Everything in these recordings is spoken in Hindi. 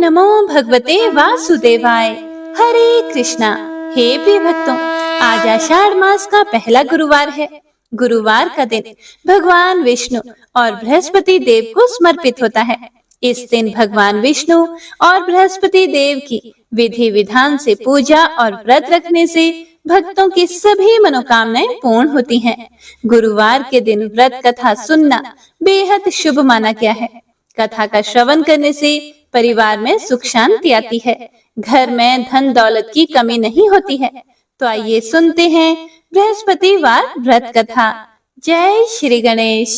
नमो भगवते वासुदेवाय। हरे कृष्णा। हे प्रिय भक्तों, आज आषाढ़ मास का पहला गुरुवार है। गुरुवार का दिन भगवान विष्णु और बृहस्पति देव को समर्पित होता है। इस दिन भगवान विष्णु और बृहस्पति देव की विधि विधान से पूजा और व्रत रखने से भक्तों की सभी मनोकामनाएं पूर्ण होती हैं। गुरुवार के दिन व्रत कथा सुनना बेहद शुभ माना गया है। कथा का श्रवण करने से परिवार में सुख शांति आती है, घर में धन दौलत की कमी नहीं होती है। तो आइए सुनते हैं बृहस्पतिवार व्रत कथा। जय श्री गणेश।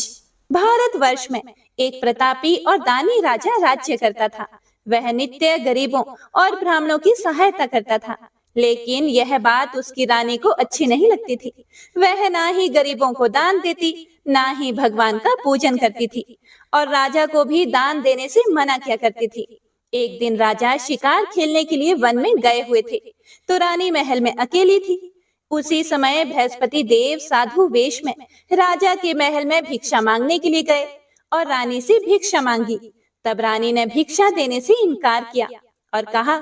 भारतवर्ष में एक प्रतापी और दानी राजा राज्य करता था। वह नित्य गरीबों और ब्राह्मणों की सहायता करता था, लेकिन यह बात उसकी रानी को अच्छी नहीं लगती थी। वह ना ही गरीबों को दान देती, ना ही भगवान का पूजन करती थी, और राजा को भी दान देने से मना किया करती थी। एक दिन राजा शिकार खेलने के लिए वन में गए हुए थे, तो रानी महल में अकेली थी। उसी समय बृहस्पति देव साधु वेश में राजा के महल में भिक्षा मांगने के लिए गए और रानी से भिक्षा मांगी। तब रानी ने भिक्षा देने से इनकार किया और कहा,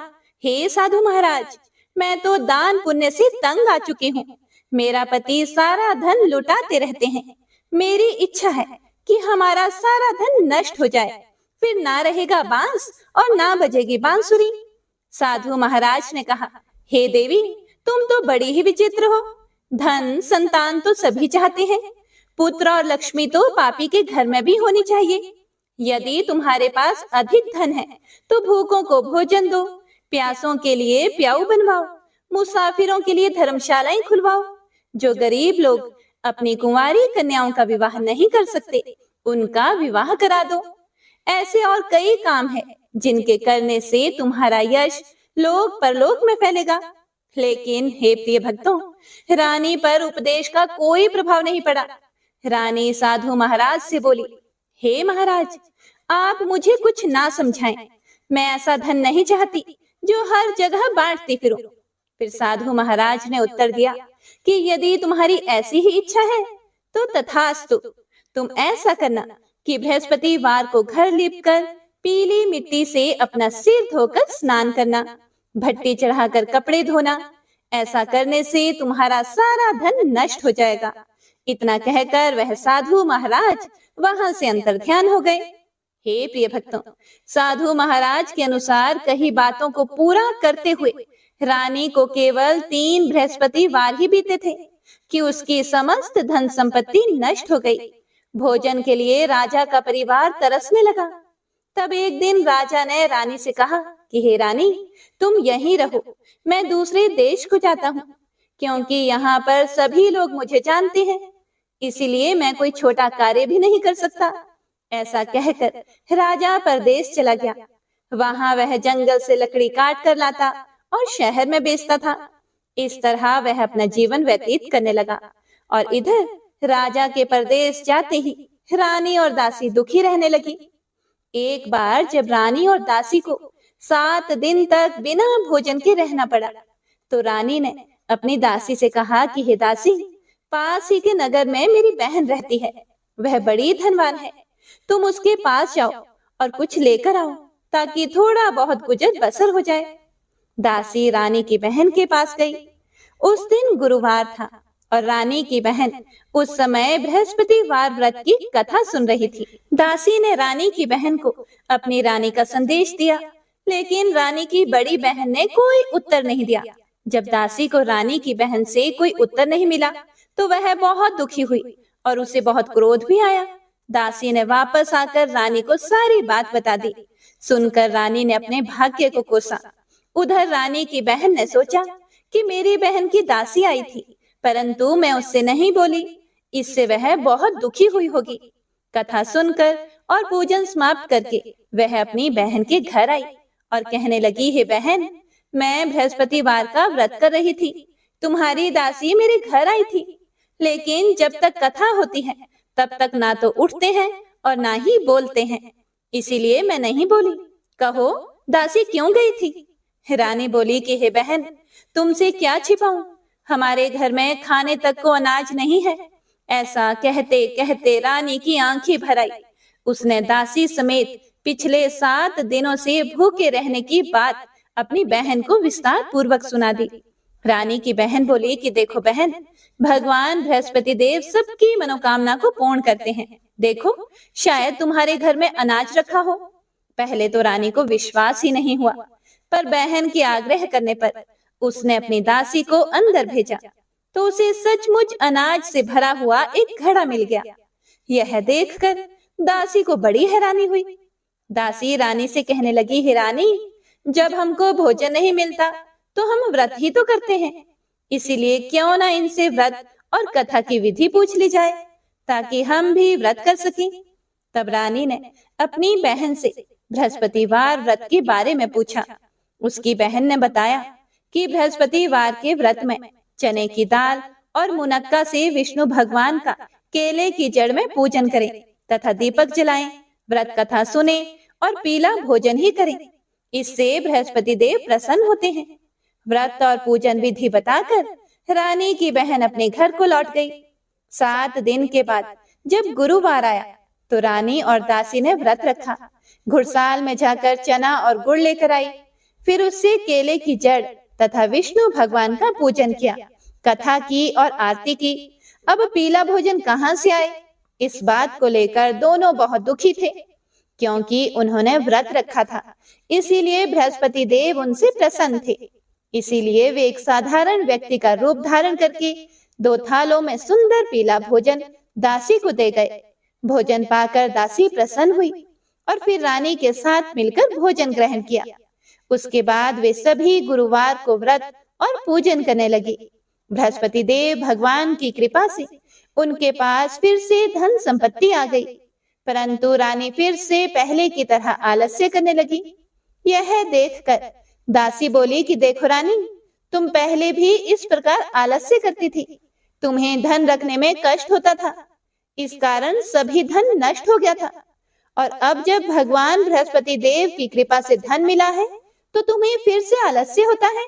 हे साधु महाराज, मैं तो दान पुण्य से तंग आ चुकी हूँ। मेरा पति सारा धन लुटाते रहते हैं। मेरी इच्छा है कि हमारा सारा धन नष्ट हो जाए, फिर ना रहेगा बांस और ना बजेगी बांसुरी। साधु महाराज ने कहा, हे देवी, तुम तो बड़ी ही विचित्र हो। धन संतान तो सभी चाहते हैं, पुत्र और लक्ष्मी तो पापी के घर में भी होनी चाहिए। यदि तुम्हारे पास अधिक धन है तो भूखों को भोजन दो, प्यासों के लिए प्याऊ बनवाओ, मुसाफिरों के लिए धर्मशालाएं खुलवाओ। जो गरीब लोग अपनी कुंवारी कन्याओं का विवाह नहीं कर सकते, उनका विवाह करा दो। ऐसे और कई काम हैं जिनके करने से तुम्हारा यश लोक परलोक में फैलेगा। लेकिन हे प्रिय भक्तों, रानी पर उपदेश का कोई प्रभाव नहीं पड़ा। रानी साधु महाराज से बोली, हे महाराज, आप मुझे कुछ ना समझाएं। मैं ऐसा धन नहीं चाहती जो हर जगह बांटती फिरूं। फिर साधु महाराज ने उत्तर दिया कि यदि तुम्हारी ऐसी ही इच्छा है तो तथास्तु। तुम ऐसा करना कि बृहस्पतिवार को घर लीपकर पीली मिट्टी से अपना सिर धोकर स्नान करना, भट्टी चढ़ाकर कपड़े धोना। ऐसा करने से तुम्हारा सारा धन नष्ट हो जाएगा। इतना कहकर वह साधु महाराज वहां से अंतर्ध्यान हो गए। हे प्रिय भक्तों, साधु महाराज के अनुसार कही बातों को पूरा करते हुए रानी को केवल 3 बृहस्पतिवार ही बीते थे कि उसकी समस्त धन संपत्ति नष्ट हो गई। भोजन के लिए राजा का परिवार तरसने लगा। तब एक दिन राजा ने रानी से कहा कि हे रानी, तुम यहीं रहो, मैं दूसरे देश को जाता हूँ, क्योंकि यहाँ पर सभी लोग मुझे जानते हैं, इसीलिए मैं कोई छोटा कार्य भी नहीं कर सकता। ऐसा कहकर राजा परदेश चला गया। वहां वह जंगल से लकड़ी काट कर लाता और शहर में बेचता था। इस तरह वह अपना जीवन व्यतीत करने लगा। और इधर राजा के परदेश जाते ही रानी और दासी दुखी रहने लगी। एक बार जब रानी और दासी को 7 दिन तक बिना भोजन के रहना पड़ा, तो रानी ने अपनी दासी से कहा कि हे दासी, पास ही के नगर में मेरी बहन रहती है, वह बड़ी धनवान है। तुम उसके पास जाओ और कुछ लेकर आओ, ताकि थोड़ा बहुत गुजर बसर हो जाए। दासी रानी की बहन के पास गई। उस दिन गुरुवार था और रानी की बहन उस समय बृहस्पतिवार व्रत की कथा सुन रही थी। दासी ने रानी की बहन को अपनी रानी का संदेश दिया, लेकिन रानी की बड़ी बहन ने कोई उत्तर नहीं दिया। जब दासी को रानी की बहन से कोई उत्तर नहीं मिला, तो वह बहुत दुखी हुई और उसे बहुत क्रोध भी आया। दासी ने वापस आकर रानी को सारी बात बता दी। सुनकर रानी ने अपने भाग्य को कोसा। उधर रानी की बहन ने सोचा कि मेरी बहन की दासी आई थी, परंतु मैं उससे नहीं बोली, इससे वह बहुत दुखी हुई होगी। कथा सुनकर और पूजन समाप्त करके वह अपनी बहन के घर आई और कहने लगी, हे बहन, मैं बृहस्पतिवार का व्रत कर रही थी, तुम्हारी दासी मेरे घर आई थी, लेकिन जब तक कथा होती है तब तक ना तो उठते हैं और ना ही बोलते हैं, इसीलिए मैं नहीं बोली। कहो, दासी क्यों गई थी? रानी बोली कि हे बहन, तुमसे क्या छिपाऊं, हमारे घर में खाने तक को अनाज नहीं है। ऐसा कहते कहते रानी की आंखें भर आई। उसने दासी समेत पिछले 7 दिनों से भूखे रहने की बात अपनी बहन को विस्तार पूर्वक सुना दी। रानी की बहन बोली कि देखो बहन, भगवान बृहस्पति देव सबकी मनोकामना को पूर्ण करते हैं। देखो, शायद तुम्हारे घर में अनाज रखा हो। पहले तो रानी को विश्वास ही नहीं हुआ, पर बहन के आग्रह करने पर उसने अपनी दासी को अंदर भेजा तो उसे सचमुच अनाज से भरा हुआ एक घड़ा मिल गया। यह देखकर दासी को बड़ी हैरानी हुई। दासी रानी से कहने लगी, हे रानी, जब हमको भोजन नहीं मिलता तो हम व्रत ही तो करते हैं, इसीलिए क्यों ना इनसे व्रत और कथा की विधि पूछ ली जाए ताकि हम भी व्रत कर सकें। तब रानी ने अपनी बहन से बृहस्पतिवार व्रत के बारे में पूछा। उसकी बहन ने बताया कि बृहस्पतिवार के व्रत में चने की दाल और मुनक्का से विष्णु भगवान का केले की जड़ में पूजन करें तथा दीपक जलाएं, व्रत कथा सुने और पीला भोजन ही करें। इससे बृहस्पति देव प्रसन्न होते हैं। व्रत और पूजन विधि बताकर रानी की बहन अपने घर को लौट गई। 7 दिन के बाद जब गुरुवार आया तो रानी और दासी ने व्रत रखा। घुड़साल में जाकर चना और गुड़ लेकर आई, फिर उससे केले की जड़ तथा विष्णु भगवान का पूजन किया, कथा की और आरती की। अब पीला भोजन कहाँ से आए, इस बात को लेकर दोनों बहुत दुखी थे, क्योंकि उन्होंने व्रत रखा था, इसीलिए बृहस्पति देव उनसे प्रसन्न थे। इसीलिए वे एक साधारण व्यक्ति का रूप धारण करके 2 थालों में सुंदर पीला भोजन दासी को दे गए। भोजन पाकर दासी प्रसन्न हुई और फिर रानी के साथ मिलकर भोजन ग्रहण किया। उसके बाद वे सभी गुरुवार को व्रत और पूजन करने लगे। बृहस्पति देव भगवान की कृपा से उनके पास फिर से धन संपत्ति आ गई, परंतु रानी फिर से पहले की तरह आलस्य करने लगी। यह देखकर दासी बोली कि देखो रानी, तुम पहले भी इस प्रकार आलस्य करती थी, तुम्हें धन रखने में कष्ट होता था, इस कारण सभी धन नष्ट हो गया था, और अब जब भगवान बृहस्पति देव की कृपा से धन मिला है तो तुम्हें फिर से आलस्य होता है।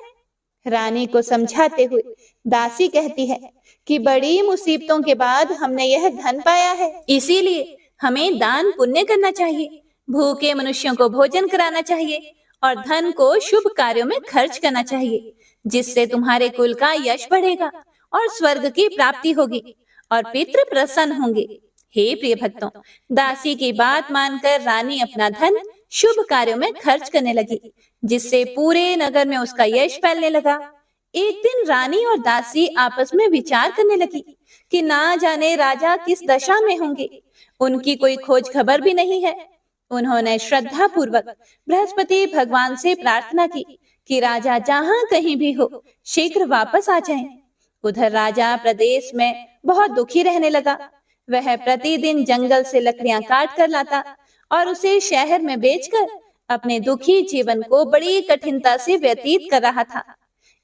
रानी को समझाते हुए दासी कहती है कि बड़ी मुसीबतों के बाद हमने यह धन पाया है, इसीलिए हमें दान पुण्य करना चाहिए, भूखे मनुष्यों को भोजन कराना चाहिए और धन को शुभ कार्यों में खर्च करना चाहिए, जिससे तुम्हारे कुल का यश बढ़ेगा और स्वर्ग की प्राप्ति होगी और पितृ प्रसन्न होंगे। हे प्रिय भक्तों, दासी की बात मानकर रानी अपना धन शुभ कार्यों में खर्च करने लगी, जिससे पूरे नगर में उसका यश फैलने लगा। एक दिन रानी और दासी आपस में विचार करने लगी कि ना जाने राजा किस दशा में होंगे, उनकी कोई खोज खबर भी नहीं है। उन्होंने श्रद्धा पूर्वक बृहस्पति भगवान से प्रार्थना की कि राजा जहाँ कहीं भी हो शीघ्र वापस आ जाएं। उधर राजा प्रदेश में बहुत दुखी रहने लगा। वह प्रतिदिन जंगल से लकड़ियां काट कर लाता और उसे शहर में बेचकर अपने दुखी जीवन को बड़ी कठिनता से व्यतीत कर रहा था।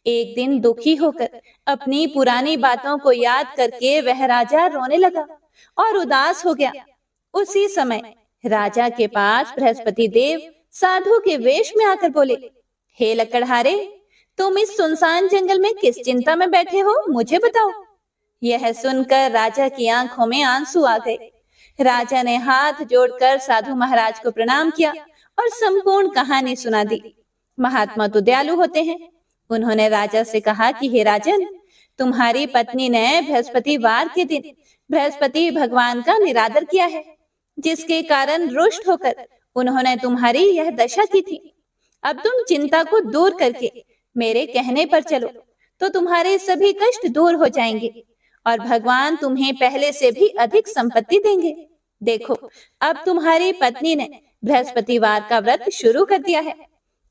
एक दिन दुखी होकर अपनी पुरानी बातों को याद करके वह राजा रोने लगा और उदास हो गया। उसी समय राजा के पास बृहस्पति देव साधु के वेश में आकर बोले, हे लकड़हारे, तुम इस सुनसान जंगल में किस चिंता में बैठे हो, मुझे बताओ। यह सुनकर राजा की आंखों में आंसू आ गए। राजा ने हाथ जोड़कर साधु महाराज को प्रणाम किया और संपूर्ण कहानी सुना दी। महात्मा तो दयालु होते हैं। उन्होंने राजा से कहा कि हे राजन, तुम्हारी पत्नी ने बृहस्पतिवार के दिन बृहस्पति भगवान का निरादर किया है, जिसके कारण रुष्ट होकर उन्होंने तुम्हारी यह दशा की थी। अब तुम चिंता को दूर करके मेरे कहने पर चलो तो तुम्हारे सभी कष्ट दूर हो जाएंगे और भगवान तुम्हें पहले से भी अधिक संपत्ति देंगे। देखो, अब तुम्हारी पत्नी ने बृहस्पतिवार का व्रत शुरू कर दिया है।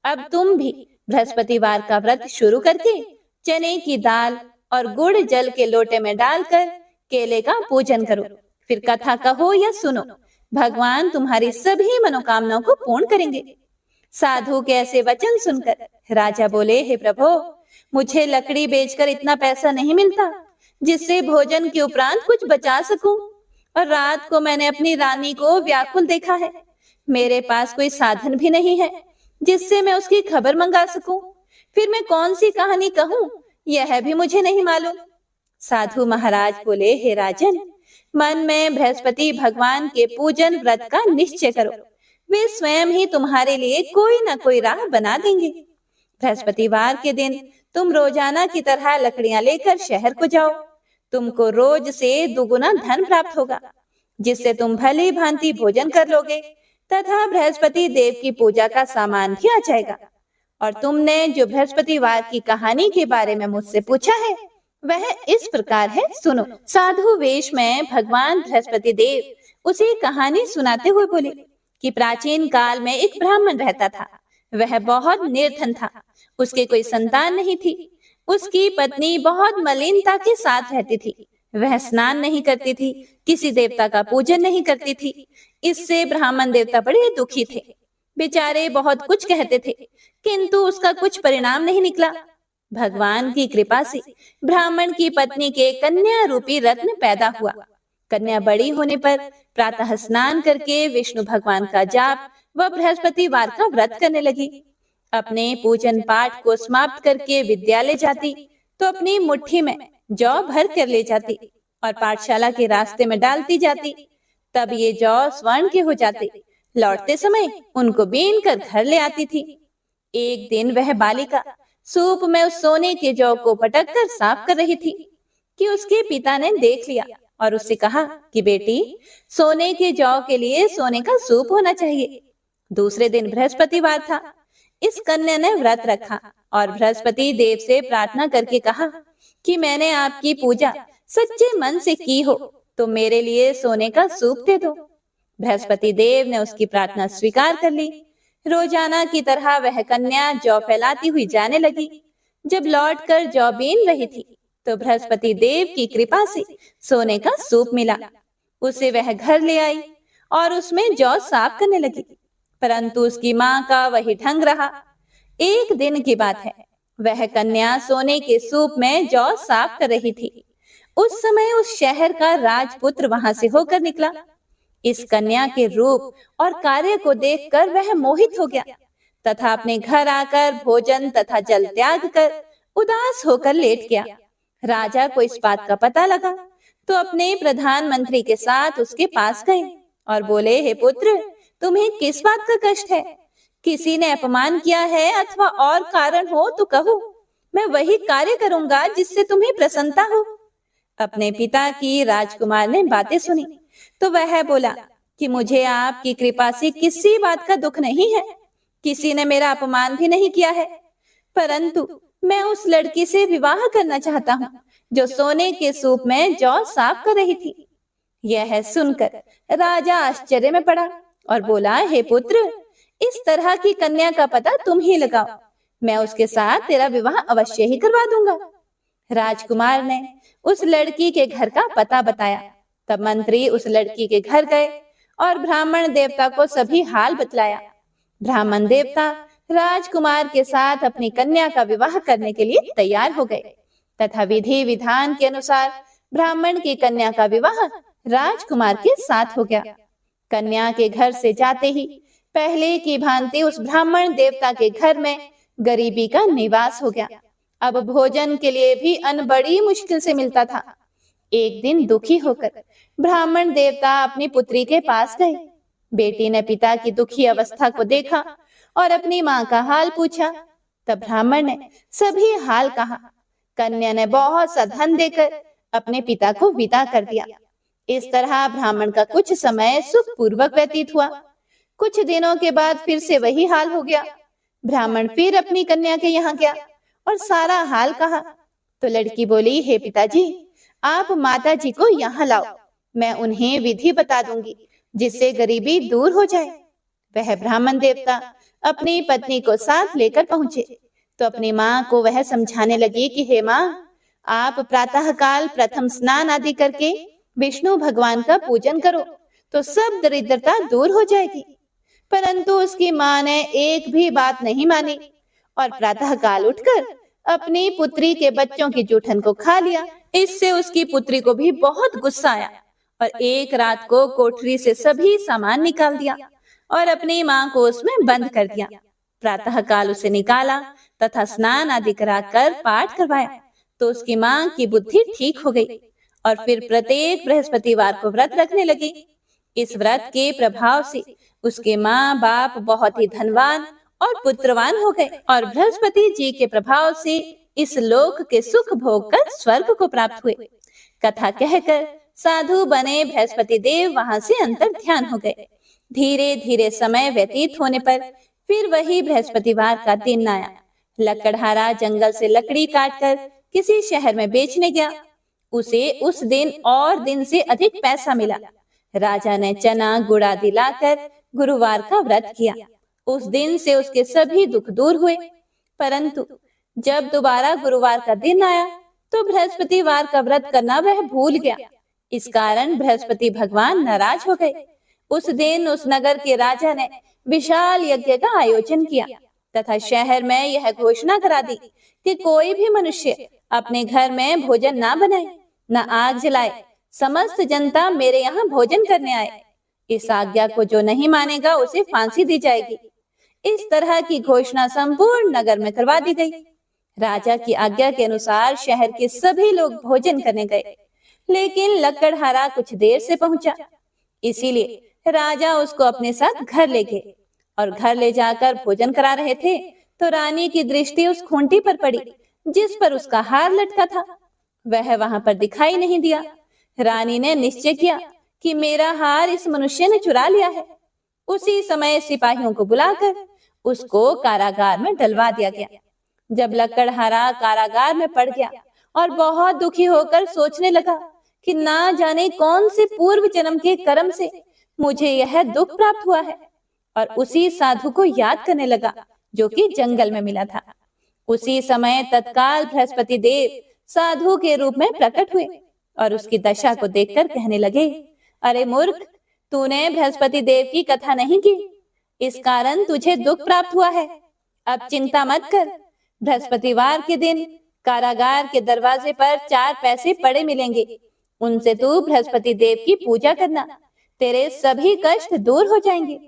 अब तुम भी बृहस्पतिवार का व्रत शुरू करके चने की दाल और गुड़ जल के लोटे में डालकर केले का पूजन करो, फिर कथा कहो या सुनो, भगवान तुम्हारी सभी मनोकामनाओं को पूर्ण करेंगे। साधु के ऐसे वचन सुनकर राजा बोले, हे प्रभु, मुझे लकड़ी बेचकर इतना पैसा नहीं मिलता जिससे भोजन के उपरांत कुछ बचा सकूं, और रात को मैंने अपनी रानी को व्याकुल देखा है। मेरे पास कोई साधन भी नहीं है जिससे मैं उसकी खबर मंगा सकूं। फिर मैं कौन सी कहानी कहूं, यह भी मुझे नहीं मालूम। साधु महाराज बोले, हे राजन, मन में बृहस्पति भगवान के पूजन व्रत का निश्चय करो। वे स्वयं ही तुम्हारे लिए कोई ना कोई राह बना देंगे। बृहस्पतिवार के दिन तुम रोजाना की तरह लकड़ियां लेकर शहर को जाओ। तुमको रोज से दुगुना धन प्राप्त होगा, जिससे तुम भली भांति भोजन कर लोगे तथा बृहस्पति देव की पूजा का सामान भी आ जाएगा। और तुमने जो बृहस्पतिवार की कहानी के बारे में मुझसे पूछा है वह इस प्रकार है, सुनो। साधु वेश में भगवान बृहस्पति देव उसे कहानी सुनाते हुए बोले कि प्राचीन काल में एक ब्राह्मण रहता था। वह बहुत निर्धन था, उसके कोई संतान नहीं थी। उसकी पत्नी बहुत मलिनता के साथ रहती थी। वह स्नान नहीं करती थी, किसी देवता का पूजन नहीं करती थी। इससे ब्राह्मण देवता बड़े दुखी थे। बेचारे बहुत कुछ कहते थे, किंतु उसका कुछ परिणाम नहीं निकला। भगवान की कृपा से ब्राह्मण की पत्नी के कन्या रूपी रत्न पैदा हुआ। कन्या बड़ी होने पर प्रातः स्नान करके विष्णु भगवान का जाप व बृहस्पतिवार का व्रत करने लगी। अपने पूजन पाठ को समाप्त करके विद्यालय जाती तो अपनी मुट्ठी में जौ भर कर ले जाती और पाठशाला के रास्ते में डालती जाती। तब ये जौ स्वर्ण के हो जाते। लौटते समय उनको बीन कर घर ले आती थी। एक दिन वह बालिका सूप में उस सोने के जौ को पटक कर साफ कर रही थी कि उसके पिता ने देख लिया और उससे कहा कि बेटी, सोने के जौ के लिए सोने का सूप होना चाहिए। दूसरे दिन बृहस्पतिवार था। इस कन्या ने व्रत रखा और बृहस्पति देव से प्रार्थना करके कहा कि मैंने आपकी पूजा सच्चे मन से की हो तो मेरे लिए सोने का सूप दे दो। बृहस्पति देव ने उसकी प्रार्थना स्वीकार कर ली। रोजाना की तरह वह कन्या जौ फैलाती हुई जाने लगी। जब लौटकर जौ बीन रही थी तो बृहस्पति देव की कृपा से सोने का सूप मिला। उसे वह घर ले आई और उसमें जौ साफ करने लगी, परंतु उसकी माँ का वही ढंग रहा। एक दिन की बात है, वह कन्या सोने के सूप में जौ साफ कर रही थी। उस समय उस शहर का राजपुत्र वहां से होकर निकला। इस कन्या के रूप और कार्य को देखकर वह मोहित हो गया तथा अपने घर आकर भोजन तथा जल त्याग कर उदास होकर लेट गया। राजा को इस बात का पता लगा तो अपने प्रधानमंत्री के साथ उसके पास गए और बोले, हे पुत्र, तुम्हें किस बात का कष्ट है? किसी ने अपमान किया है अथवा और कारण हो तो कहो, मैं वही कार्य करूंगा जिससे तुम्हें प्रसन्नता हो। अपने पिता की राजकुमार ने बातें सुनी तो वह बोला कि मुझे आपकी कृपा से किसी बात का दुख नहीं है। किसी ने मेरा अपमान भी नहीं किया है, परंतु मैं उस लड़की से विवाह करना चाहता हूँ जो सोने के सूप में जौ साफ कर रही थी। यह सुनकर राजा आश्चर्य में पड़ा और बोला, हे पुत्र, इस तरह की कन्या का पता तुम ही लगाओ, मैं उसके साथ तेरा विवाह अवश्य ही करवा दूंगा। राजकुमार ने उस लड़की के घर का पता बताया। तब मंत्री उस लड़की के घर गए और ब्राह्मण देवता को सभी हाल बतलाया। ब्राह्मण देवता राजकुमार के साथ अपनी कन्या का विवाह करने के लिए तैयार हो गए तथा विधि विधान के अनुसार ब्राह्मण की कन्या का विवाह राजकुमार के साथ हो गया। कन्या के घर से जाते ही पहले की भांति उस ब्राह्मण देवता के घर में गरीबी का निवास हो गया। अब भोजन के लिए भी अन्न बड़ी मुश्किल से मिलता था। एक दिन दुखी होकर ब्राह्मण देवता अपनी पुत्री के पास गए। बेटी ने पिता की दुखी अवस्था को देखा और अपनी माँ का हाल पूछा। तब ब्राह्मण ने सभी हाल कहा। कन्या ने बहुत सा धन देकर अपने पिता को विदा कर दिया। इस तरह ब्राह्मण का कुछ समय सुखपूर्वक व्यतीत हुआ। कुछ दिनों के बाद फिर से वही हाल हो गया। ब्राह्मण फिर अपनी कन्या के यहाँ गया और सारा हाल कहा तो लड़की बोली, हे पिताजी, आप माता जी को यहाँ लाओ, मैं उन्हें विधि बता दूंगी जिससे गरीबी दूर हो जाए। वह ब्राह्मण देवता अपनी पत्नी को साथ लेकर पहुंचे तो अपनी माँ को वह समझाने लगी कि हे माँ, आप प्रातः काल प्रथम स्नान आदि करके विष्णु भगवान का पूजन करो तो सब दरिद्रता दूर हो जाएगी। परंतु उसकी माँ ने एक भी बात नहीं मानी और प्रातः काल उठकर अपनी पुत्री के बच्चों की जूठन को खा लिया। इससे उसकी पुत्री को भी बहुत गुस्सा आया और एक रात को कोठरी से सभी सामान निकाल दिया और अपनी माँ को उसमें बंद कर दिया। प्रातः काल उसे निकाला तथा स्नान आदि कराकर पाठ करवाया तो उसकी माँ की बुद्धि ठीक हो गई और फिर प्रत्येक बृहस्पतिवार को व्रत रखने लगी। इस व्रत के प्रभाव से उसके माँ बाप बहुत ही धनवान और पुत्रवान हो गए और बृहस्पति जी के प्रभाव से इस लोक के सुख भोग कर स्वर्ग को प्राप्त हुए। कथा कहकर साधु बने बृहस्पति देव वहां से अंतर ध्यान हो गए। धीरे धीरे समय व्यतीत होने पर फिर वही बृहस्पतिवार का दिन आया। लकड़हारा जंगल से लकड़ी काटकर किसी शहर में बेचने गया। उसे उस दिन और दिन से अधिक पैसा मिला। राजा ने चना गुड़ आदि लाकर गुरुवार का व्रत किया। उस दिन से उसके सभी दुख दूर हुए। परंतु जब दोबारा गुरुवार का दिन आया तो बृहस्पतिवार का व्रत करना वह भूल गया। इस कारण बृहस्पति भगवान नाराज हो गए। उस दिन उस नगर के राजा ने विशाल यज्ञ का आयोजन किया तथा शहर में यह घोषणा करा दी कि कोई भी मनुष्य अपने घर में भोजन ना बनाए, न आग जलाए। समस्त जनता मेरे यहाँ भोजन करने आए। इस आज्ञा को जो नहीं मानेगा उसे फांसी दी जाएगी। इस तरह की घोषणा संपूर्ण नगर में करवा दी गई। राजा की आज्ञा के अनुसार शहर के सभी लोग भोजन करने गए, लेकिन लकड़हारा कुछ देर से पहुंचा। इसीलिए राजा उसको अपने साथ घर ले गए और घर ले जाकर भोजन करा रहे थे तो रानी की दृष्टि उस खूंटी पर पड़ी जिस पर उसका हार लटका था। वह वहां पर दिखाई नहीं दिया। रानी ने निश्चय किया कि मेरा हार इस मनुष्य ने चुरा लिया है। उसी समय सिपाहियों को बुलाकर उसको कारागार में डलवा दिया गया। जब लकड़हारा कारागार में पड़ गया और बहुत दुखी होकर सोचने लगा कि ना जाने कौन से पूर्व जन्म के कर्म से मुझे यह दुख प्राप्त हुआ है, और उसी साधु को याद करने लगा जो कि जंगल में मिला था। उसी समय तत्काल बृहस्पति देव साधु के रूप में प्रकट हुए और उसकी दशा को देखकर कहने लगे, अरे मूर्ख, तूने बृहस्पति देव की कथा नहीं की, इस कारण तुझे दुख प्राप्त हुआ है। अब चिंता मत कर। बृहस्पतिवार के दिन कारागार के दरवाजे पर 4 पैसे पड़े मिलेंगे। उनसे तू बृहस्पति देव की पूजा करना, तेरे सभी कष्ट दूर हो जाएंगे।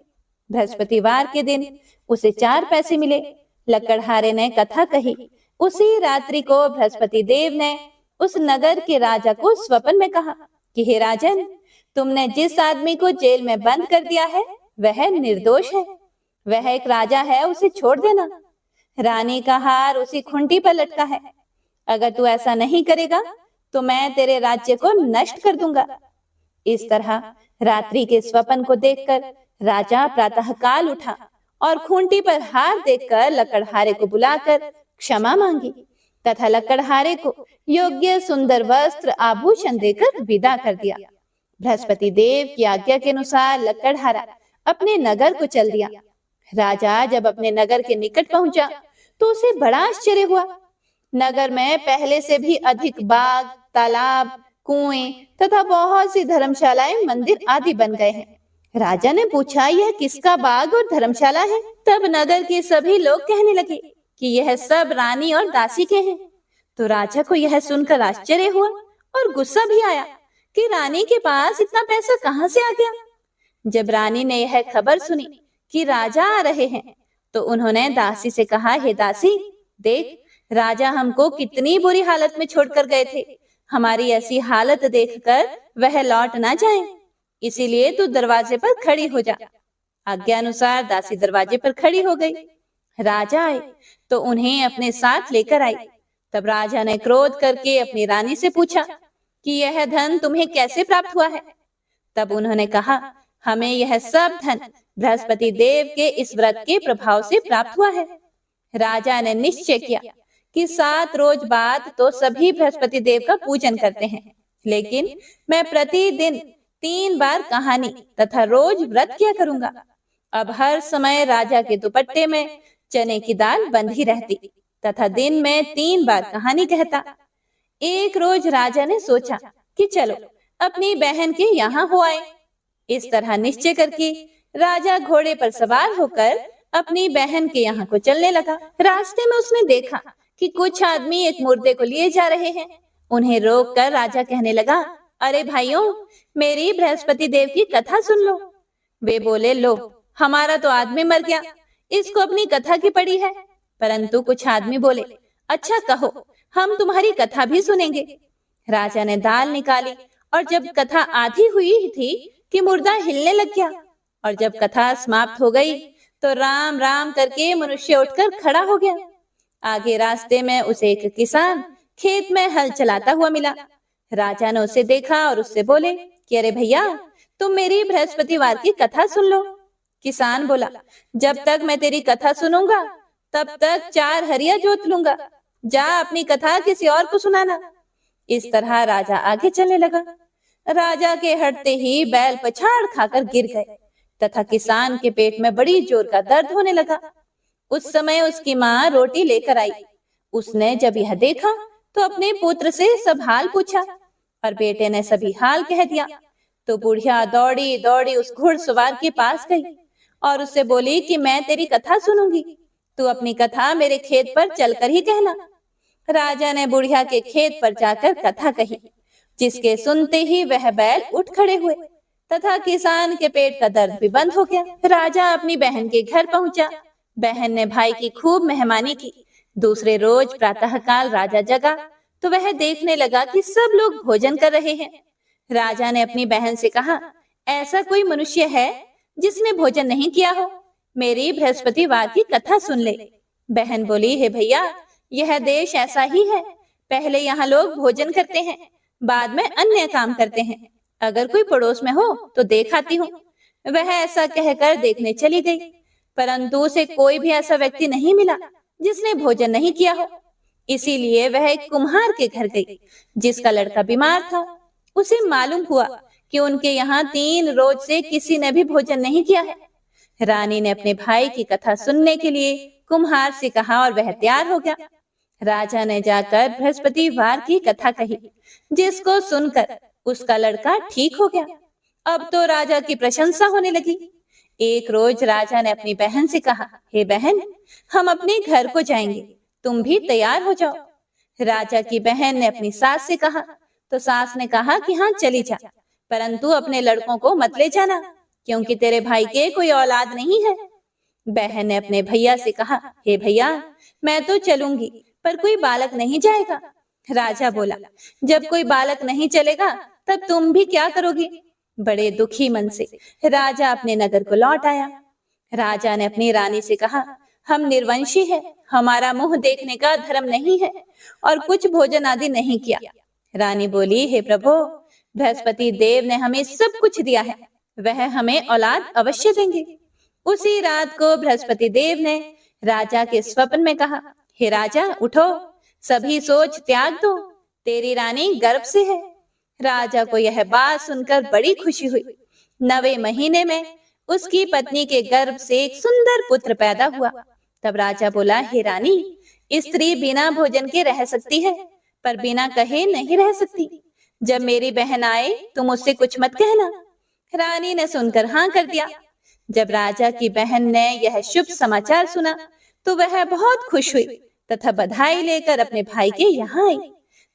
बृहस्पतिवार के दिन उसे 4 पैसे मिले। लकड़हारे ने कथा कही। उसी रात्रि को बृहस्पति देव ने उस नगर के राजा को स्वप्न में कहा कि हे राजन, तुमने जिस आदमी को जेल में बंद कर दिया है वह निर्दोष है। वह एक राजा है, उसे छोड़ देना। रानी का हार उसी खूंटी पर लटका है। अगर तू ऐसा नहीं करेगा तो मैं तेरे राज्य को नष्ट कर दूंगा। इस तरह रात्रि के स्वप्न को देखकर राजा प्रातःकाल उठा और खूंटी पर हार देखकर लकड़हारे को बुलाकर क्षमा मांगी तथा लकड़हारे को योग्य सुंदर वस्त्र आभूषण देकर विदा कर दिया। बृहस्पति देव की आज्ञा के अनुसार लकड़हारा अपने नगर को चल दिया। राजा जब अपने नगर के निकट पहुंचा तो उसे बड़ा आश्चर्य हुआ। नगर में पहले से भी अधिक बाग, तालाब, कुएं तथा बहुत सी धर्मशालाएं, मंदिर आदि बन गए हैं। राजा ने पूछा, यह किसका बाग और धर्मशाला है? तब नगर के सभी लोग कहने लगे कि यह सब रानी और दासी के हैं। तो राजा को यह सुनकर आश्चर्य हुआ और गुस्सा भी आया कि रानी के पास इतना पैसा कहां से आ गया। जब रानी ने यह खबर सुनी कि राजा आ रहे हैं तो उन्होंने दासी से कहा, हे दासी, देख, राजा हमको कितनी बुरी हालत में छोड़कर गए थे। हमारी ऐसी हालत देखकर वह लौट ना जाए, इसीलिए तू दरवाजे पर खड़ी हो जा। आज्ञा अनुसार दासी दरवाजे पर खड़ी हो गई। राजा आए तो उन्हें अपने साथ लेकर आई। तब राजा ने क्रोध करके अपनी रानी से पूछा कि यह धन तुम्हें कैसे प्राप्त हुआ है? तब उन्होंने कहा, हमें यह सब धन बृहस्पति देव के इस व्रत के प्रभाव से प्राप्त हुआ है। राजा ने निश्चय किया कि 7 रोज बाद तो सभी बृहस्पति देव का पूजन करते हैं, लेकिन मैं प्रतिदिन 3 बार कहानी तथा रोज व्रत किया करूंगा। अब हर समय राजा के दुपट्टे में चने की दाल बंधी रहती तथा दिन में 3 बार कहानी कहता। एक रोज राजा ने सोचा कि चलो अपनी बहन के यहाँ हो आए। इस तरह निश्चय करके राजा घोड़े पर सवार होकर अपनी बहन के यहाँ को चलने लगा। रास्ते में उसने देखा कि कुछ आदमी एक मुर्दे को लिए जा रहे हैं। उन्हें रोककर राजा कहने लगा, अरे भाइयों, मेरी बृहस्पति देव की कथा सुन लो। वे बोले, लो, हमारा तो आदमी मर गया, इसको अपनी कथा की पड़ी है। परंतु कुछ आदमी बोले, अच्छा कहो, हम तुम्हारी कथा भी सुनेंगे। राजा ने दाल निकाली और जब कथा आधी हुई थी कि मुर्दा हिलने लग गया। और जब कथा समाप्त हो गई तो राम राम करके मनुष्य उठकर खड़ा हो गया। आगे रास्ते में उसे एक किसान खेत में हल चलाता हुआ मिला। राजा ने उसे देखा और उससे बोले कि अरे भैया, तुम मेरी बृहस्पतिवार की कथा सुन लो। किसान बोला, जब तक मैं तेरी कथा सुनूंगा तब तक 4 हरिया जोत लूंगा। जा अपनी कथा किसी और को सुनाना। इस तरह राजा आगे चलने लगा। राजा के हटते ही बैल पछाड़ खाकर गिर गए तथा किसान के पेट में बड़ी जोर का दर्द होने लगा। उस समय उसकी माँ रोटी लेकर आई। उसने जब यह देखा तो अपने पुत्र से सब हाल पूछा और बेटे ने सभी हाल कह दिया। तो बुढ़िया दौड़ी दौड़ी उस घुड़सवार के पास गई और उससे बोली कि मैं तेरी कथा सुनूंगी, तू अपनी कथा मेरे खेत पर चलकर ही कहना। राजा ने बुढ़िया के खेत पर जाकर कथा कही, जिसके सुनते ही वह बैल उठ खड़े हुए तथा किसान के पेट का दर्द भी बंद हो गया। राजा अपनी बहन के घर पहुंचा। बहन ने भाई की खूब मेहमानी की। दूसरे रोज प्रातःकाल राजा जगा तो वह देखने लगा कि सब लोग भोजन कर रहे हैं। राजा ने अपनी बहन से कहा, ऐसा कोई मनुष्य है जिसने भोजन नहीं किया हो? मेरी बृहस्पतिवार की कथा सुन ले। बहन बोली, हे भैया, यह देश ऐसा ही है। पहले यहाँ लोग भोजन करते हैं, बाद में अन्य काम करते हैं। अगर कोई पड़ोस में हो तो देख आती हूँ। वह ऐसा कहकर देखने चली गई, परंतु उसे कोई भी ऐसा व्यक्ति नहीं मिला जिसने भोजन नहीं किया हो। इसीलिए वह एक कुम्हार के घर गई, जिसका लड़का बीमार था। उसे मालूम हुआ कि उनके यहाँ 3 रोज से किसी ने भी भोजन नहीं किया है। रानी ने अपने भाई की कथा सुनने के लिए कुम्हार से कहा और वह तैयार हो गया। राजा ने जाकर बृहस्पतिवार की कथा कही, जिसको सुनकर उसका लड़का ठीक हो गया। अब तो राजा की प्रशंसा होने लगी। एक रोज राजा ने अपनी बहन से कहा, हे बहन, हम अपने घर को जाएंगे, तुम भी तैयार हो जाओ। राजा की बहन ने अपनी सास से कहा तो सास ने कहा कि हाँ चली जा, परंतु अपने लड़कों को मत ले जाना, क्योंकि तेरे भाई के कोई औलाद नहीं है। बहन ने अपने भैया से कहा, हे भैया, मैं तो चलूंगी, पर कोई बालक नहीं जाएगा। राजा बोला, जब कोई बालक नहीं चलेगा तब तुम भी क्या करोगी? बड़े दुखी मन से राजा अपने नगर को लौट आया। राजा ने अपनी रानी से कहा, हम निर्वंशी हैं, हमारा मुंह देखने का धर्म नहीं है और कुछ भोजन आदि नहीं किया। रानी बोली, हे प्रभु, बृहस्पति देव ने हमें सब कुछ दिया है, वह हमें औलाद अवश्य देंगे। उसी रात को बृहस्पति देव ने राजा के स्वप्न में कहा, हे राजा, उठो, सभी सोच त्याग दो, तेरी रानी गर्भ से है। राजा को यह बात सुनकर बड़ी खुशी हुई। 9वें महीने में उसकी पत्नी के गर्भ से एक सुंदर पुत्र पैदा हुआ। तब राजा बोला, हे रानी, स्त्री बिना भोजन के रह सकती है, पर बिना कहे नहीं रह सकती। जब मेरी बहन आए तुम उससे कुछ मत कहना। रानी ने सुनकर हाँ कर दिया। जब राजा की बहन ने यह शुभ समाचार सुना तो वह बहुत खुश हुई तथा बधाई लेकर अपने भाई के यहाँ आई।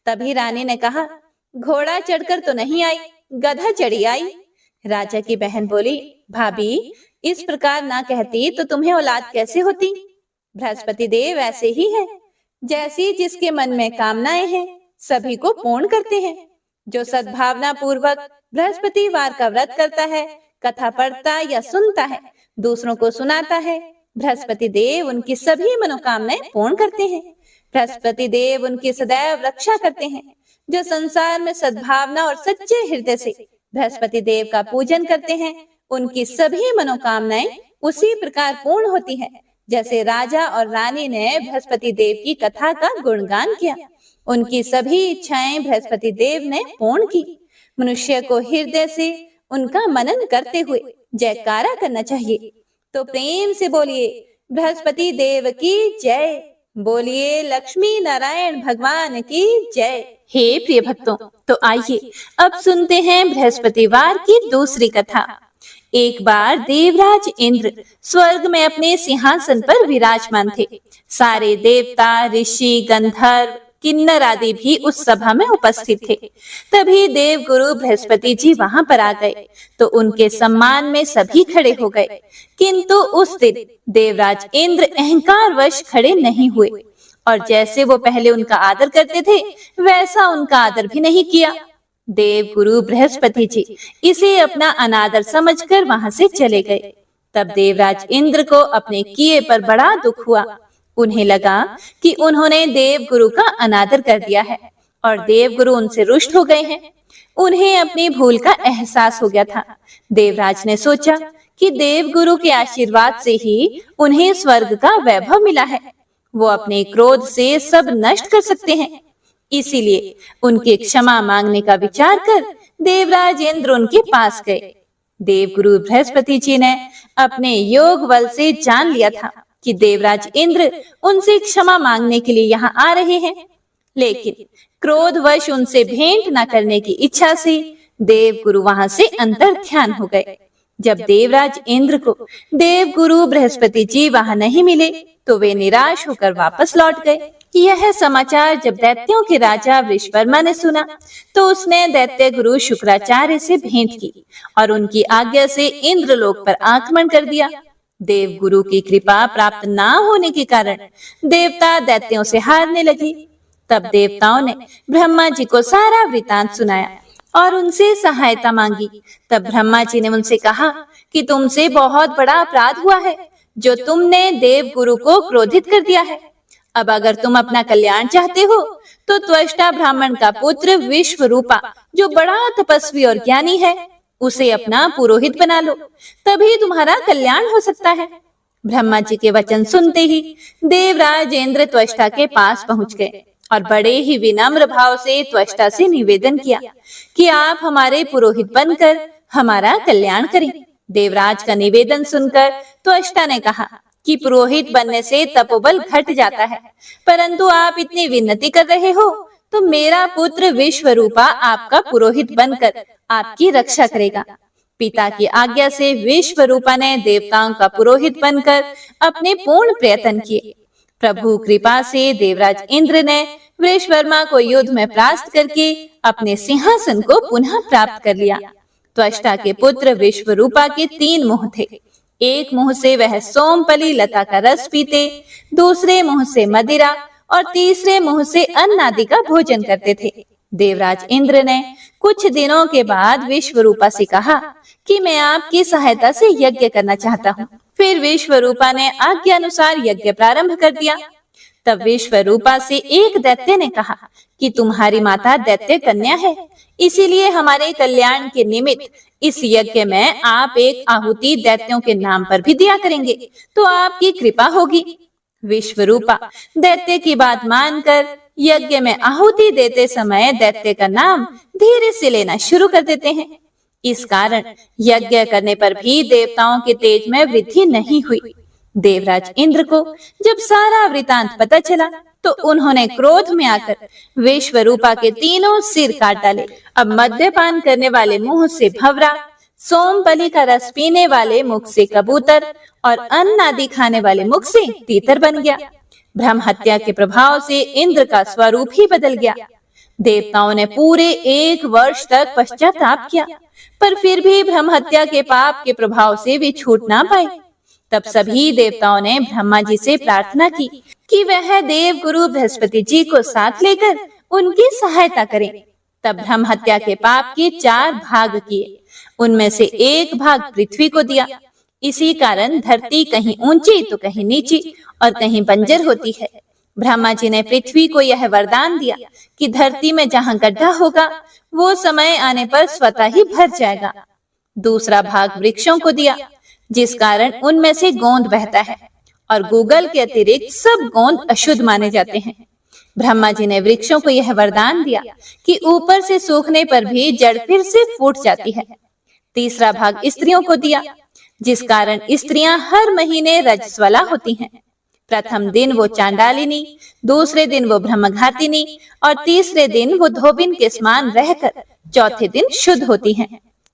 तभी रानी ने कहा, घोड़ा चढ़कर तो नहीं आई, गधा चढ़ी आई। राजा की बहन बोली, भाभी, इस प्रकार ना कहती तो तुम्हें औलाद कैसे होती? बृहस्पति देव ऐसे ही है, जैसी जिसके मन में कामनाएं हैं सभी को पूर्ण करते हैं। जो सद्भावना पूर्वक बृहस्पतिवार का व्रत करता है, कथा पढ़ता या सुनता है, दूसरों को सुनाता है, बृहस्पति देव उनकी सभी मनोकामनाएं पूर्ण करते हैं। बृहस्पति देव उनकी सदैव रक्षा करते हैं। जो संसार में सद्भावना और सच्चे हृदय से बृहस्पति देव का पूजन करते हैं, उनकी सभी मनोकामनाएं उसी प्रकार पूर्ण होती हैं, जैसे राजा और रानी ने बृहस्पति देव की कथा का गुणगान किया। उनकी सभी इच्छाएं बृहस्पति देव ने पूर्ण की। मनुष्य को हृदय से उनका मनन करते हुए जयकारा करना चाहिए। तो प्रेम से बोलिए, बृहस्पति देव की जय। बोलिए, लक्ष्मी नारायण भगवान की जय। हे प्रिय भक्तों, तो आइए अब सुनते हैं बृहस्पतिवार की दूसरी कथा। एक बार देवराज इंद्र स्वर्ग में अपने सिंहासन पर विराजमान थे। सारे देवता, ऋषि, गंधर्व, किन्नर आदि भी उस सभा में उपस्थित थे। तभी देव गुरु बृहस्पति जी वहां पर आ गए तो उनके सम्मान में सभी खड़े हो गए, किंतु उस दिन देवराज इंद्र अहंकार वश खड़े नहीं हुए और जैसे वो पहले उनका आदर करते थे वैसा उनका आदर भी नहीं किया। देव गुरु बृहस्पति जी इसे अपना अनादर समझकर वहां से चले गए। तब देवराज इंद्र को अपने किए पर बड़ा दुख हुआ। उन्हें लगा कि उन्होंने देव गुरु का अनादर कर दिया है और देव गुरु उनसे रुष्ट हो गए हैं। उन्हें अपनी भूल का एहसास हो गया था। देवराज ने सोचा कि देव गुरु के आशीर्वाद से ही उन्हें स्वर्ग का वैभव मिला है। वो अपने क्रोध से सब नष्ट कर सकते हैं। इसीलिए उनके क्षमा मांगने का विचार कर देवराज इंद्र उनके पास गए। देवगुरु बृहस्पति जी ने अपने योग बल से जान लिया था कि देवराज इंद्र उनसे क्षमा मांगने के लिए यहाँ आ रहे हैं, लेकिन क्रोधवश उनसे भेंट न करने की इच्छा से देवगुरु वहां से अंतर ध्यान हो गए। जब देवराज इंद्र को देवगुरु बृहस्पति जी वहां नहीं मिले तो वे निराश होकर वापस लौट गए। यह समाचार जब दैत्यों के राजा वृषवर्मा ने सुना तो उसने दैत्य गुरु शुक्राचार्य से भेंट की और उनकी आज्ञा से इंद्रलोक पर आक्रमण कर दिया। देव गुरु की कृपा प्राप्त ना होने के कारण देवता दैत्यों से हारने लगे। तब देवताओं ने ब्रह्मा जी को सारा वृतांत सुनाया और उनसे सहायता मांगी। तब ब्रह्मा जी ने उनसे कहा कि तुमसे बहुत बड़ा अपराध हुआ है जो तुमने देव गुरु को क्रोधित कर दिया है। अब अगर तुम अपना कल्याण चाहते हो तो त्वष्टा ब्राह्मण का पुत्र विश्वरूपा जो बड़ा तपस्वी और ज्ञानी है उसे अपना पुरोहित बना लो, तभी तुम्हारा कल्याण हो सकता है। ब्रह्मा जी के वचन सुनते ही देवराज इंद्र त्वष्टा के पास पहुंच गए और बड़े ही विनम्र भाव से त्वष्टा से निवेदन किया कि आप हमारे पुरोहित बनकर हमारा कल्याण करें। देवराज का निवेदन सुनकर त्वष्टा ने कहा कि पुरोहित बनने से तपोबल घट जाता है, परंतु आप इतनी विनती कर रहे हो तो मेरा पुत्र विश्वरूपा आपका पुरोहित बनकर आपकी रक्षा करेगा। पिता की आज्ञा से विश्वरूपा ने देवताओं का पुरोहित बनकर अपने पूर्ण प्रयत्न किए। प्रभु कृपा से देवराज इंद्र ने वृषवर्मा को युद्ध में परास्त करके अपने सिंहासन को पुनः प्राप्त कर लिया। त्वष्टा के पुत्र विश्वरूपा के 3 मुंह थे। एक मुंह से वह सोमपली लता का रस पीते, दूसरे मुंह से मदिरा और तीसरे मुंह से अन्न आदि का भोजन करते थे। देवराज इंद्र ने कुछ दिनों के बाद विश्वरूपा से कहा कि मैं आपकी सहायता से यज्ञ करना चाहता हूँ। फिर विश्वरूपा ने आज्ञा अनुसार यज्ञ प्रारंभ कर दिया। तब विश्वरूपा से एक दैत्य ने कहा कि तुम्हारी माता दैत्य कन्या है, इसीलिए हमारे कल्याण के निमित्त इस यज्ञ में आप एक आहुति दैत्यों के नाम पर भी दिया करेंगे तो आपकी कृपा होगी। विश्वरूपा दैत्य की बात मानकर यज्ञ में आहुति देते समय दैत्य का नाम धीरे से लेना शुरू कर देते हैं। इस कारण यज्ञ करने पर भी देवताओं के तेज में वृद्धि नहीं हुई। देवराज इंद्र को जब सारा वृतांत पता चला तो उन्होंने क्रोध में आकर विश्वरूपा के 3 सिर काट डाले। अब मद्यपान करने वाले मुंह से भंवरा, सोमबलि का रस पीने वाले मुख से कबूतर और अन्न आदि खाने वाले मुख से तीतर बन गया। ब्रह्म हत्या के प्रभाव से इंद्र का स्वरूप ही बदल गया। देवताओं ने पूरे 1 वर्ष तक पश्चाताप किया, पर फिर भी ब्रह्म हत्या के पाप के प्रभाव से वे छूट ना पाए। तब सभी देवताओं ने ब्रह्मा जी से प्रार्थना की कि वह देव गुरु बृहस्पति जी को साथ लेकर उनकी सहायता करें। तब ब्रह्म हत्या के पाप के 4 भाग किए, उनमें से 1 भाग पृथ्वी को दिया। इसी कारण धरती कहीं ऊंची तो कहीं नीची और कहीं बंजर होती है। ब्रह्मा जी ने पृथ्वी को यह वरदान दिया कि धरती में जहाँ गड्ढा होगा वो समय आने पर स्वतः ही भर जाएगा। दूसरा भाग वृक्षों को दिया, जिस कारण उनमें से गोंद बहता है और गूगल के अतिरिक्त सब गोंद अशुद्ध माने जाते हैं। ब्रह्मा जी ने वृक्षों को यह वरदान दिया कि ऊपर से सूखने पर भी जड़ फिर से फूट जाती है। तीसरा भाग स्त्रियों को दिया, जिस कारण स्त्रियां हर महीने रजस्वला होती हैं। प्रथम दिन वो चांडालिनी, दूसरे दिन वो ब्रह्मघातिनी और तीसरे दिन वो धोबिन के समान रहकर चौथे दिन शुद्ध होती हैं।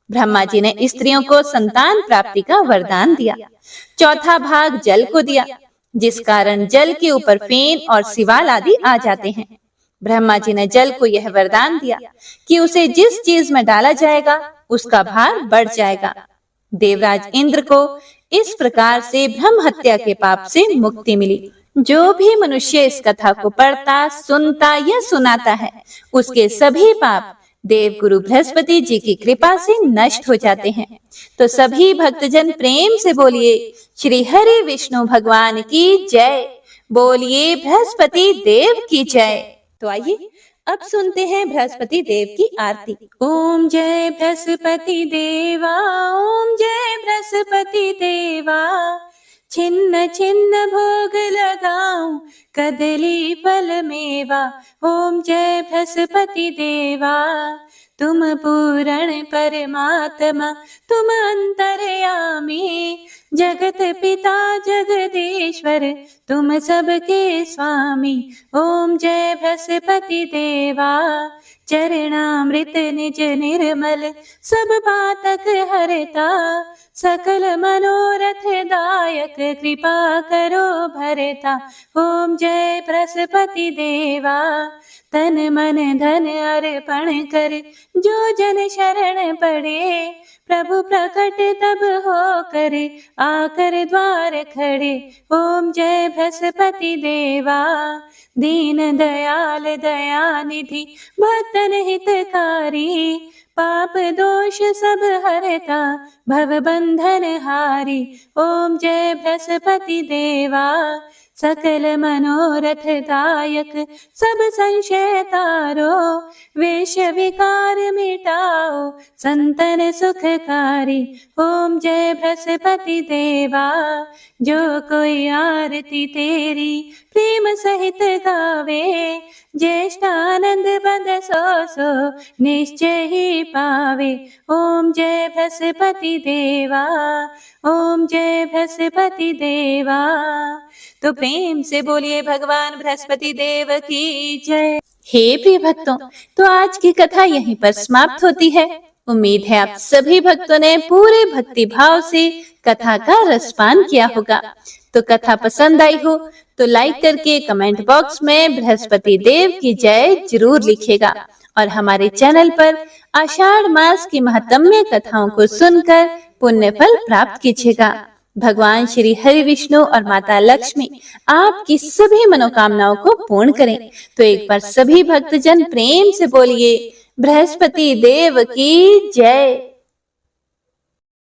ब्रह्मा जी ने स्त्रियों को संतान प्राप्ति का वरदान दिया। चौथा भाग जल को दिया, जिस कारण जल के ऊपर फेन और सिवाल आदि आ जाते हैं। ब्रह्मा जी ने जल को यह वरदान दिया कि उसे जिस चीज में डाला जाएगा उसका भार बढ़ जाएगा। देवराज इंद्र को इस प्रकार से ब्रह्म हत्या के पाप से मुक्ति मिली। जो भी मनुष्य इस कथा को पढ़ता, सुनता या सुनाता है, उसके सभी पाप देव गुरु बृहस्पति जी की कृपा से नष्ट हो जाते हैं। तो सभी भक्तजन प्रेम से बोलिए श्री हरि विष्णु भगवान की जय, बोलिए बृहस्पति देव की जय। तो आइए अब सुनते हैं बृहस्पति देव की आरती। ओम जय बृहस्पति देवा, ओम जय बृहस्पति देवा, छिन्न छिन्न भोग लगाऊं कदली फल मेवा। ओम जय बृहस्पति देवा, तुम पूर्ण परमात्मा, तुम अंतर्यामी, जगत पिता जगदीश्वर, तुम सबके स्वामी। ओम जय बृहस्पति देवा, चरणामृत निज निर्मल, सब पातक हरता, सकल मनोरथ दायक, कृपा करो भरता। ओम जय बृहस्पति देवा, तन मन धन अर्पण कर, जो जन शरण पड़े, प्रभु प्रकट तब हो करे, आकर द्वार खड़े। ओम जय बृहस्पति देवा, दीन दयाल दयानिधि, भक्तन हितकारी, पाप दोष सब हरता, भव बंधन हारी। ओम जय बृहस्पति देवा, सकल मनोरथ दायक, सब संशय तारो, वेश विकार मिटाओ, संतन सुखकारी। ओम जय बृहस्पति देवा, जो कोई आरती तेरी प्रेम सहित गावे, ज्येष्ठानंद बंद सो निश्चय ही पावे। ओम जय बृहस्पति देवा, ओम जय बृहस्पति देवा। तो प्रेम से बोलिए भगवान बृहस्पति देव की जय। हे प्रिय भक्तों, तो आज की कथा यहीं पर समाप्त होती है। उम्मीद है आप सभी भक्तों ने पूरे भक्ति भाव से कथा का रसपान किया होगा। तो कथा पसंद आई हो तो लाइक करके कमेंट बॉक्स में बृहस्पति देव की जय जरूर लिखिएगा और हमारे चैनल पर आषाढ़ मास की महत्तम्य कथाओं को सुनकर पुण्य फल प्राप्त कीजिएगा। भगवान श्री हरि विष्णु और माता लक्ष्मी आपकी सभी मनोकामनाओं को पूर्ण करें। तो एक बार सभी भक्तजन प्रेम से बोलिए बृहस्पति देव की जय।